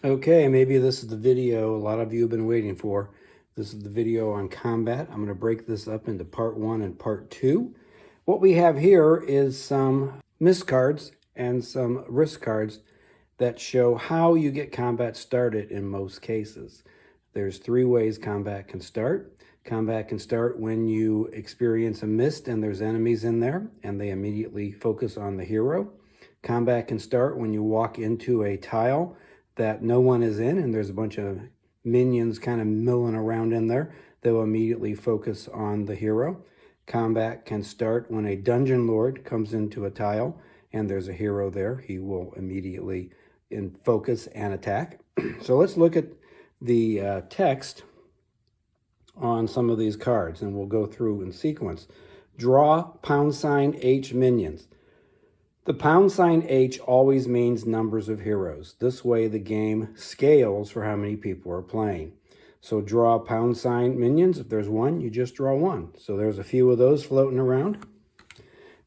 Okay, maybe this is the video a lot of you have been waiting for. This is the video on combat. I'm going to break this up into part 1 and part 2. What we have here is some miss cards and some risk cards that show how you get combat started in most cases. There's 3 ways combat can start. Combat can start when you experience a mist and there's enemies in there and they immediately focus on the hero. Combat can start when you walk into a tile that no one is in and there's a bunch of minions kind of milling around in there. They'll immediately focus on the hero. Combat can start when a dungeon lord comes into a tile and there's a hero there. He will immediately focus and attack. So let's look at the text on some of these cards and we'll go through in sequence. Draw #H minions. The #H always means numbers of heroes. This way the game scales for how many people are playing. So draw # minions. If there's 1, you just draw 1. So there's a few of those floating around.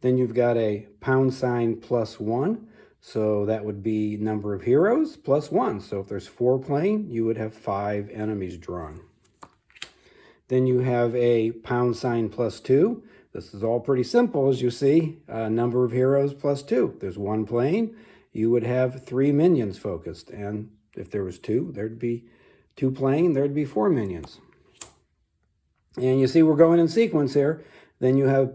Then you've got a # +1. So that would be number of heroes plus 1. So if there's 4 playing, you would have 5 enemies drawn. Then you have a # +2. This is all pretty simple, as you see. Number of heroes plus 2. If there's 1 playing, you would have 3 minions focused. And if there was 2, there'd be 2 playing, there'd be 4 minions. And you see we're going in sequence here. Then you have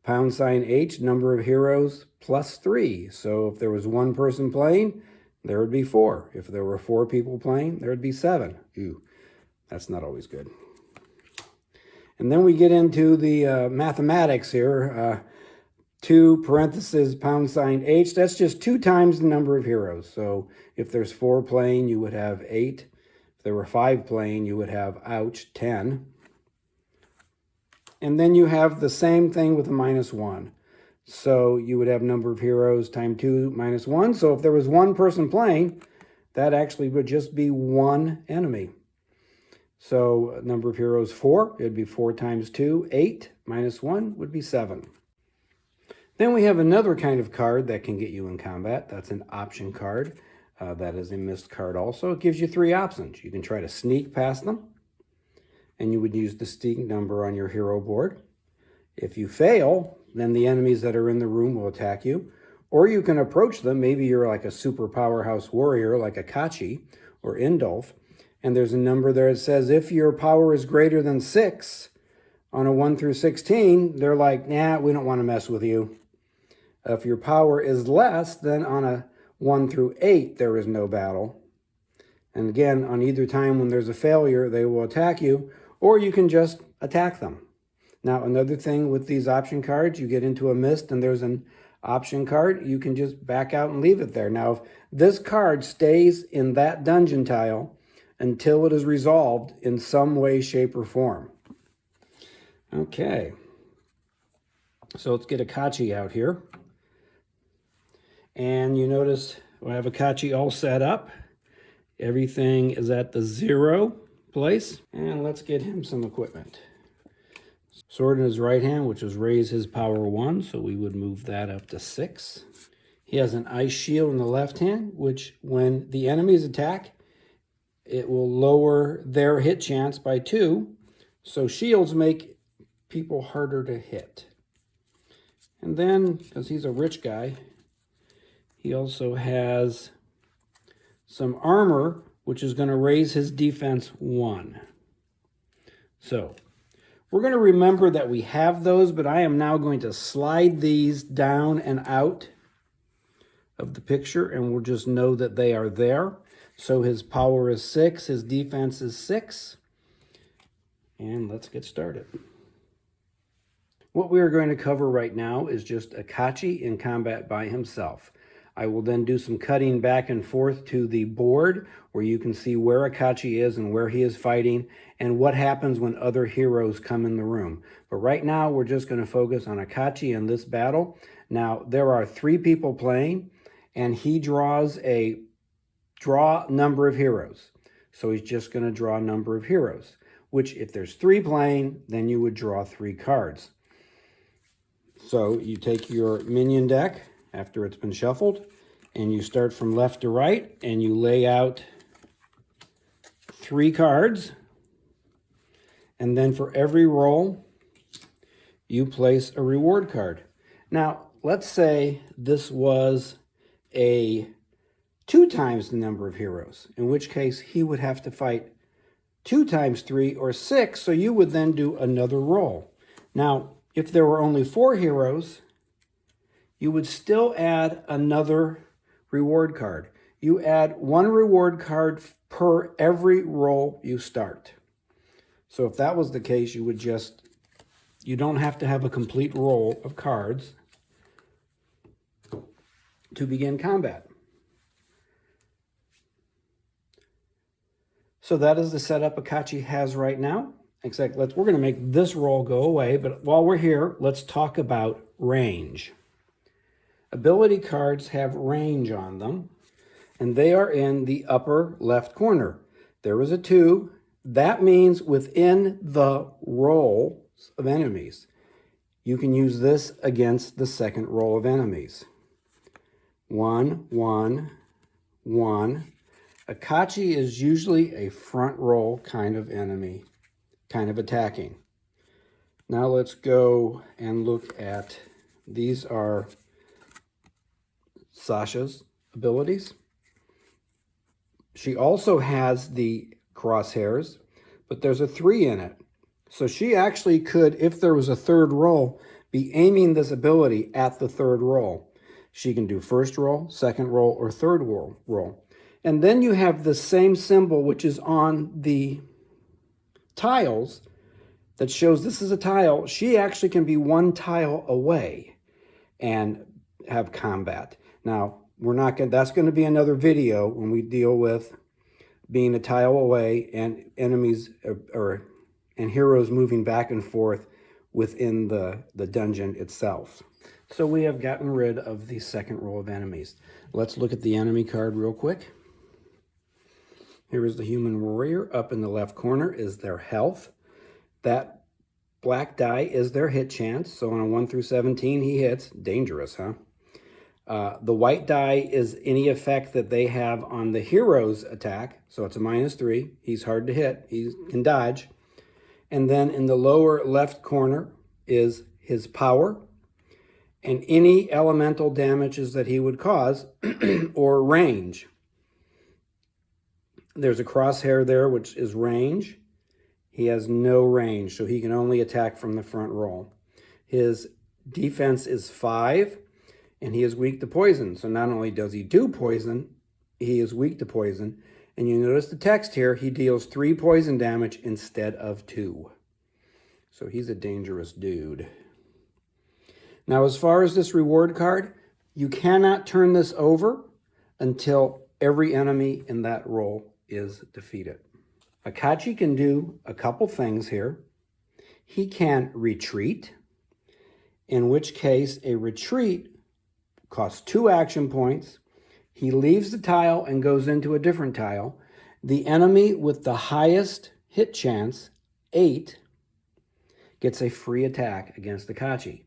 #H, number of heroes plus 3. So if there was 1 person playing, there would be 4. If there were 4 people playing, there would be 7. Ooh, that's not always good. And then we get into the mathematics here. 2 parentheses #H, that's just 2 times the number of heroes. So if there's 4 playing, you would have 8. If there were 5 playing, you would have, 10. And then you have the same thing with a -1. So you would have number of heroes times 2 minus 1. So if there was 1 person playing, that actually would just be 1 enemy. So number of heroes 4, it would be 4 times 2, 8, minus 1 would be 7. Then we have another kind of card that can get you in combat. That's an option card. That is a missed card also. It gives you 3 options. You can try to sneak past them, and you would use the sneak number on your hero board. If you fail, then the enemies that are in the room will attack you. Or you can approach them. Maybe you're like a super powerhouse warrior like Akachi or Indolf. And there's a number there that says if your power is greater than 6 on a 1 through 16, they're like, nah, we don't want to mess with you. If your power is less, then on a 1 through 8, there is no battle. And again, on either time when there's a failure, they will attack you, or you can just attack them. Now, another thing with these option cards, you get into a mist and there's an option card, you can just back out and leave it there. Now, if this card stays in that dungeon tile until it is resolved in some way, shape, or form. Okay. So let's get Akachi out here. And you notice we have Akachi all set up. Everything is at the 0 place. And let's get him some equipment. Sword in his right hand, which is raise his power 1, so we would move that up to 6. He has an ice shield in the left hand, which when the enemies attack, it will lower their hit chance by 2. So shields make people harder to hit. And then, because he's a rich guy, he also has some armor, which is going to raise his defense 1. So we're going to remember that we have those, but I am now going to slide these down and out of the picture, and we'll just know that they are there. So his power is 6, his defense is 6. And let's get started. What we are going to cover right now is just Akachi in combat by himself. I will then do some cutting back and forth to the board where you can see where Akachi is and where he is fighting and what happens when other heroes come in the room. But right now we're just going to focus on Akachi in this battle. Now there are 3 people playing and he draws a draw number of heroes. So he's just going to draw a number of heroes, which if there's 3 playing, then you would draw 3 cards. So you take your minion deck after it's been shuffled, and you start from left to right, and you lay out 3 cards, and then for every roll, you place a reward card. Now, let's say this was a 2 times the number of heroes, in which case he would have to fight 2 times 3 or 6, so you would then do another roll. Now, if there were only 4 heroes, you would still add another reward card. You add 1 reward card per every roll you start. So if that was the case, you would you don't have to have a complete roll of cards to begin combat. So that is the setup Akachi has right now. Except we're going to make this roll go away, but while we're here, let's talk about range. Ability cards have range on them, and they are in the upper left corner. There is a 2. That means within the roll of enemies. You can use this against the second roll of enemies. 1, 1, 1. Akachi is usually a front roll kind of enemy, kind of attacking. Now let's go and look at, these are Sasha's abilities. She also has the crosshairs, but there's a 3 in it. So she actually could, if there was a third roll, be aiming this ability at the third roll. She can do first roll, second roll, or third roll. And then you have the same symbol, which is on the tiles, that shows this is a tile. She actually can be 1 tile away and have combat. Now, that's going to be another video when we deal with being a tile away and enemies and heroes moving back and forth within the dungeon itself. So we have gotten rid of the second row of enemies. Let's look at the enemy card real quick. Here is the human warrior. Up in the left corner is their health. That black die is their hit chance. So on a 1 through 17, he hits. Dangerous, huh? The white die is any effect that they have on the hero's attack. So it's a -3. He's hard to hit. He can dodge. And then in the lower left corner is his power and any elemental damages that he would cause or range. There's a crosshair there, which is range. He has no range, so he can only attack from the front roll. His defense is 5, and he is weak to poison. So not only does he do poison, he is weak to poison. And you notice the text here, he deals 3 poison damage instead of 2. So he's a dangerous dude. Now, as far as this reward card, you cannot turn this over until every enemy in that roll is defeated. Akachi can do a couple things here. He can retreat, in which case a retreat costs 2 action points. He leaves the tile and goes into a different tile. The enemy with the highest hit chance, 8, gets a free attack against Akachi.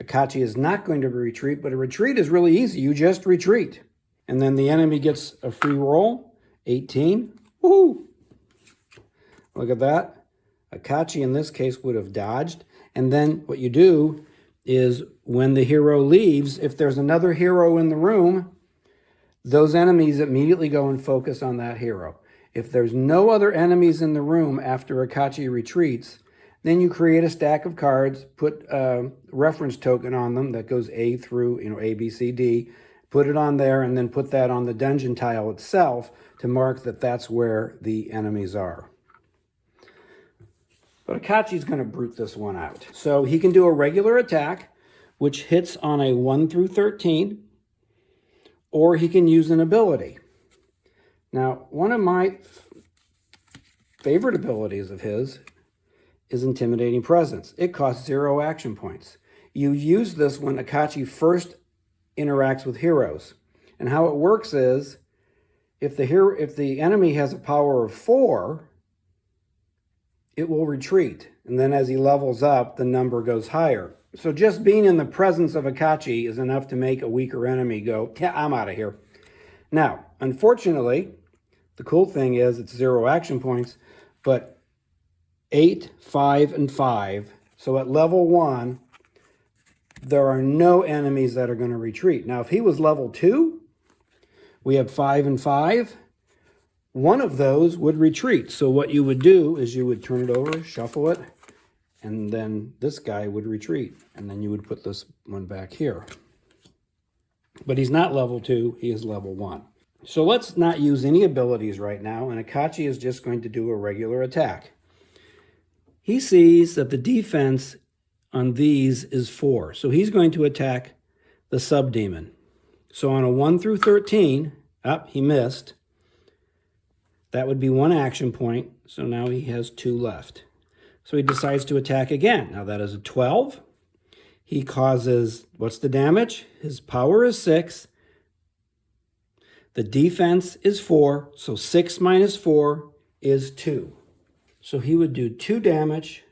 Akachi is not going to retreat, but a retreat is really easy. You just retreat. And then the enemy gets a free roll, 18. Woohoo! Look at that. Akachi in this case would have dodged. And then what you do is when the hero leaves, if there's another hero in the room, those enemies immediately go and focus on that hero. If there's no other enemies in the room after Akachi retreats, then you create a stack of cards, put a reference token on them that goes A through, A, B, C, D, put it on there, and then put that on the dungeon tile itself to mark that that's where the enemies are. But Akachi's going to brute this one out. So he can do a regular attack, which hits on a 1 through 13, or he can use an ability. Now, one of my favorite abilities of his is Intimidating Presence. It costs 0 action points. You use this when Akachi first interacts with heroes. And how it works is, if the enemy has a power of 4, it will retreat. And then as he levels up, the number goes higher. So just being in the presence of Akachi is enough to make a weaker enemy go, yeah, I'm out of here. Now, unfortunately, The cool thing is it's 0 action points, but 8, 5, and 5. So at level 1, there are no enemies that are going to retreat. Now, if he was level 2, we have 5 and 5. One of those would retreat. So what you would do is you would turn it over, shuffle it, and then this guy would retreat. And then you would put this one back here. But he's not level 2, he is level 1. So let's not use any abilities right now, and Akachi is just going to do a regular attack. He sees that the defense on these is 4, so he's going to attack the subdemon. So on a 1 through 13, he missed. That would be 1 action point, so now he has 2 left. So he decides to attack again. Now that is a 12. He causes, what's the damage? His power is 6. The defense is 4, so 6 minus 4 is 2. So he would do 2 damage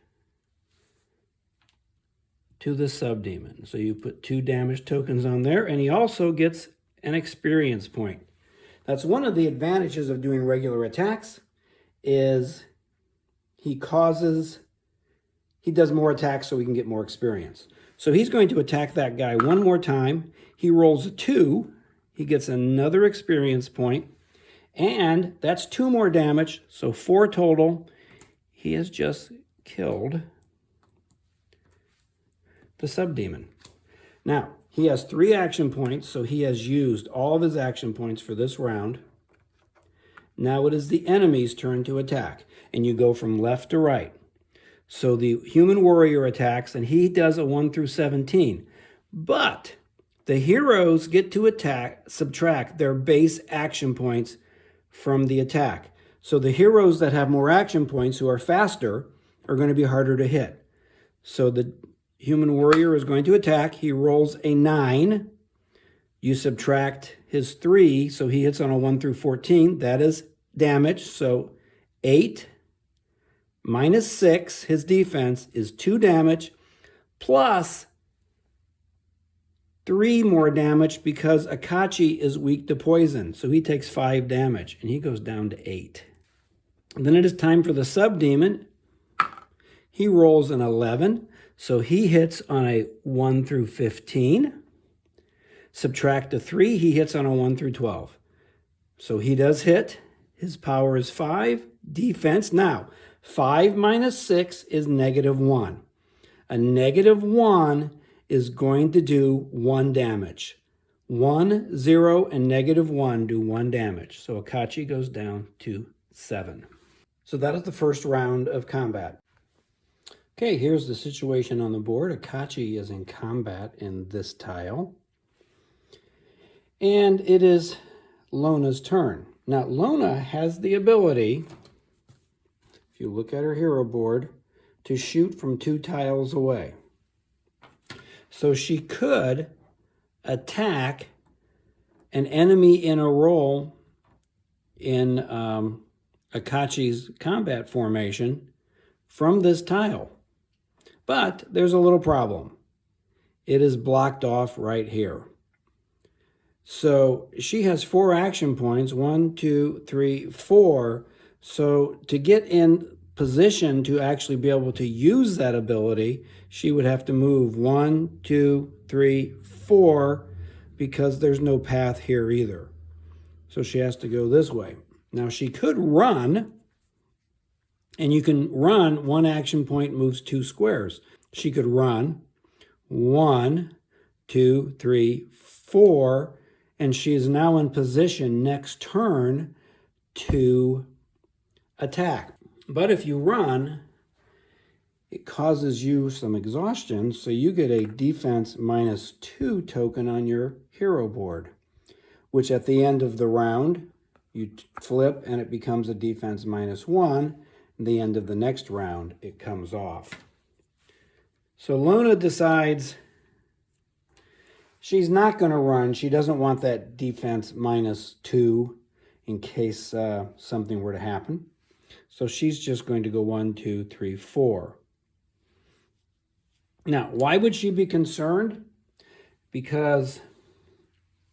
to the subdemon. So you put 2 damage tokens on there, and he also gets an experience point. That's one of the advantages of doing regular attacks, is he does more attacks so we can get more experience. So he's going to attack that guy one more time. He rolls a 2. He gets another experience point, and that's 2 more damage, so 4 total. He has just killed the subdemon. Now, he has 3 action points, so he has used all of his action points for this round. Now it is the enemy's turn to attack, and you go from left to right. So the human warrior attacks, and he does a 1 through 17. But the heroes get to subtract their base action points from the attack. So the heroes that have more action points, who are faster, are going to be harder to hit. So the human warrior is going to attack. He rolls a 9. You subtract his 3, so he hits on a 1 through 14. That is damage. So 8 minus 6, his defense, is 2 damage, plus 3 more damage because Akachi is weak to poison. So he takes 5 damage, and he goes down to 8. And then it is time for the subdemon. He rolls an 11, so he hits on a 1 through 15. Subtract a 3, he hits on a 1 through 12. So he does hit. His power is 5. Defense. Now, 5 minus 6 is -1. A -1 is going to do 1 damage. 1, 0, and -1 do 1 damage. So Akachi goes down to 7. So that is the first round of combat. Okay, here's the situation on the board. Akachi is in combat in this tile. And it is Lona's turn. Now, Lona has the ability, if you look at her hero board, to shoot from 2 tiles away. So she could attack an enemy in a roll in Akachi's combat formation from this tile. But there's a little problem. It is blocked off right here. So she has 4 action points, 1, 2, 3, 4. So to get in position to actually be able to use that ability, she would have to move 1, 2, 3, 4, because there's no path here either. So she has to go this way. Now she could run, and you can run, 1 action point moves 2 squares. She could run 1, 2, 3, 4, and she is now in position next turn to attack. But if you run, it causes you some exhaustion, so you get a defense -2 token on your hero board, which at the end of the round, you flip and it becomes a defense -1. At the end of the next round, it comes off. So Lona decides she's not going to run. She doesn't want that defense -2 in case something were to happen. So she's just going to go 1, 2, 3, 4. Now, why would she be concerned? Because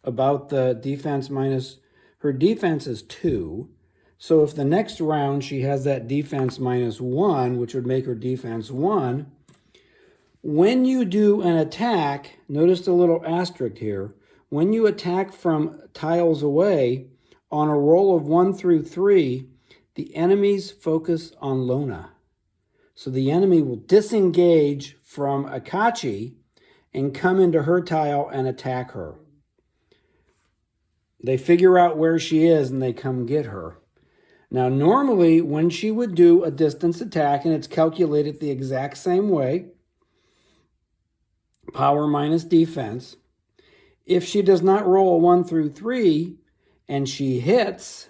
about the defense her defense is 2. So if the next round she has that defense -1, which would make her defense 1, when you do an attack, notice the little asterisk here, when you attack from tiles away, on a roll of 1 through 3, the enemies focus on Lona. So the enemy will disengage from Akachi and come into her tile and attack her. They figure out where she is and they come get her. Now, normally when she would do a distance attack, and it's calculated the exact same way, power minus defense, if she does not roll a 1 through 3 and she hits,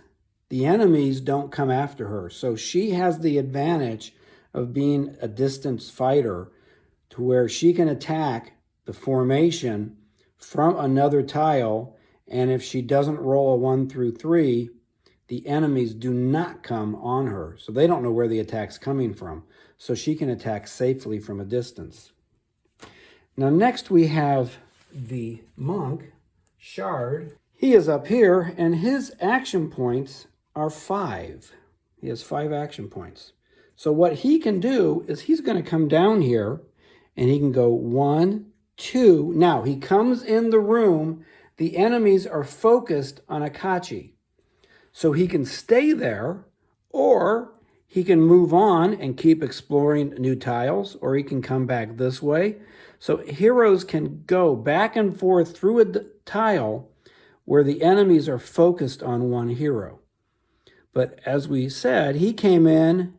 the enemies don't come after her. So she has the advantage of being a distance fighter to where she can attack the formation from another tile, and if she doesn't roll a 1 through 3, the enemies do not come on her. So they don't know where the attack's coming from. So she can attack safely from a distance. Now next we have the monk, Shard. He is up here, and his action points are 5. He has 5 action points. So what he can do is he's going to come down here, and he can go 1, 2. Now, he comes in the room. The enemies are focused on Akachi. So he can stay there, or he can move on and keep exploring new tiles, or he can come back this way. So heroes can go back and forth through a tile where the enemies are focused on one hero. But as we said, he came in.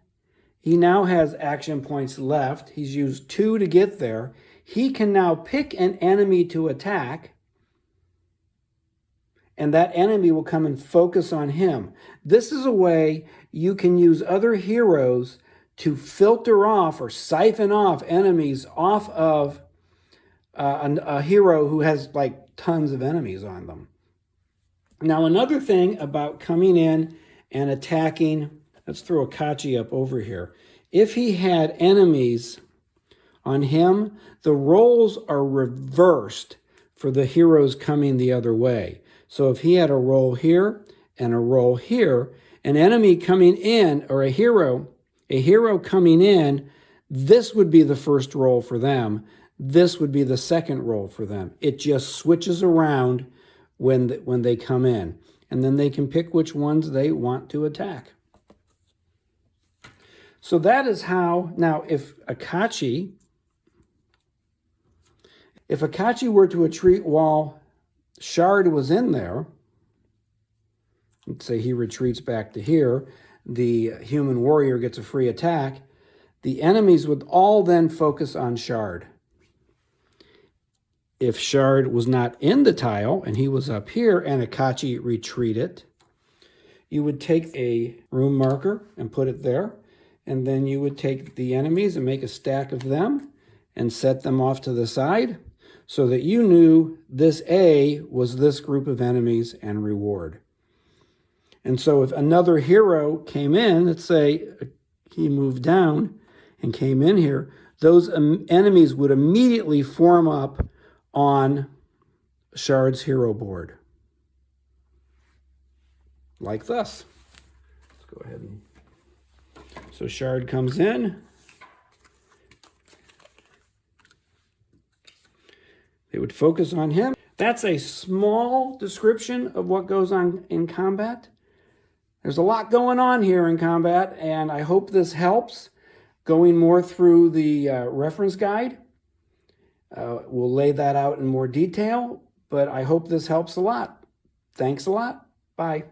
He now has action points left. He's used 2 to get there. He can now pick an enemy to attack, and that enemy will come and focus on him. This is a way you can use other heroes to filter off or siphon off enemies off of a hero who has like tons of enemies on them. Now, another thing about coming in and attacking, let's throw Akachi up over here. If he had enemies on him, the roles are reversed for the heroes coming the other way. So if he had a roll here and a roll here, an enemy coming in, or a hero coming in, this would be the first roll for them. This would be the second roll for them. It just switches around when they come in. And then they can pick which ones they want to attack. So that is how, now if Akachi were to retreat while Shard was in there, let's say he retreats back to here, the human warrior gets a free attack, the enemies would all then focus on Shard. If Shard was not in the tile and he was up here and Akachi retreated, you would take a room marker and put it there, and then you would take the enemies and make a stack of them and set them off to the side so that you knew this A was this group of enemies and reward. And so if another hero came in, let's say he moved down and came in here, those enemies would immediately form up on Shard's hero board. Like this. Let's go ahead and... So Shard comes in. They would focus on him. That's a small description of what goes on in combat. There's a lot going on here in combat, and I hope this helps. Going more through the reference guide. We'll lay that out in more detail, but I hope this helps a lot. Thanks a lot. Bye.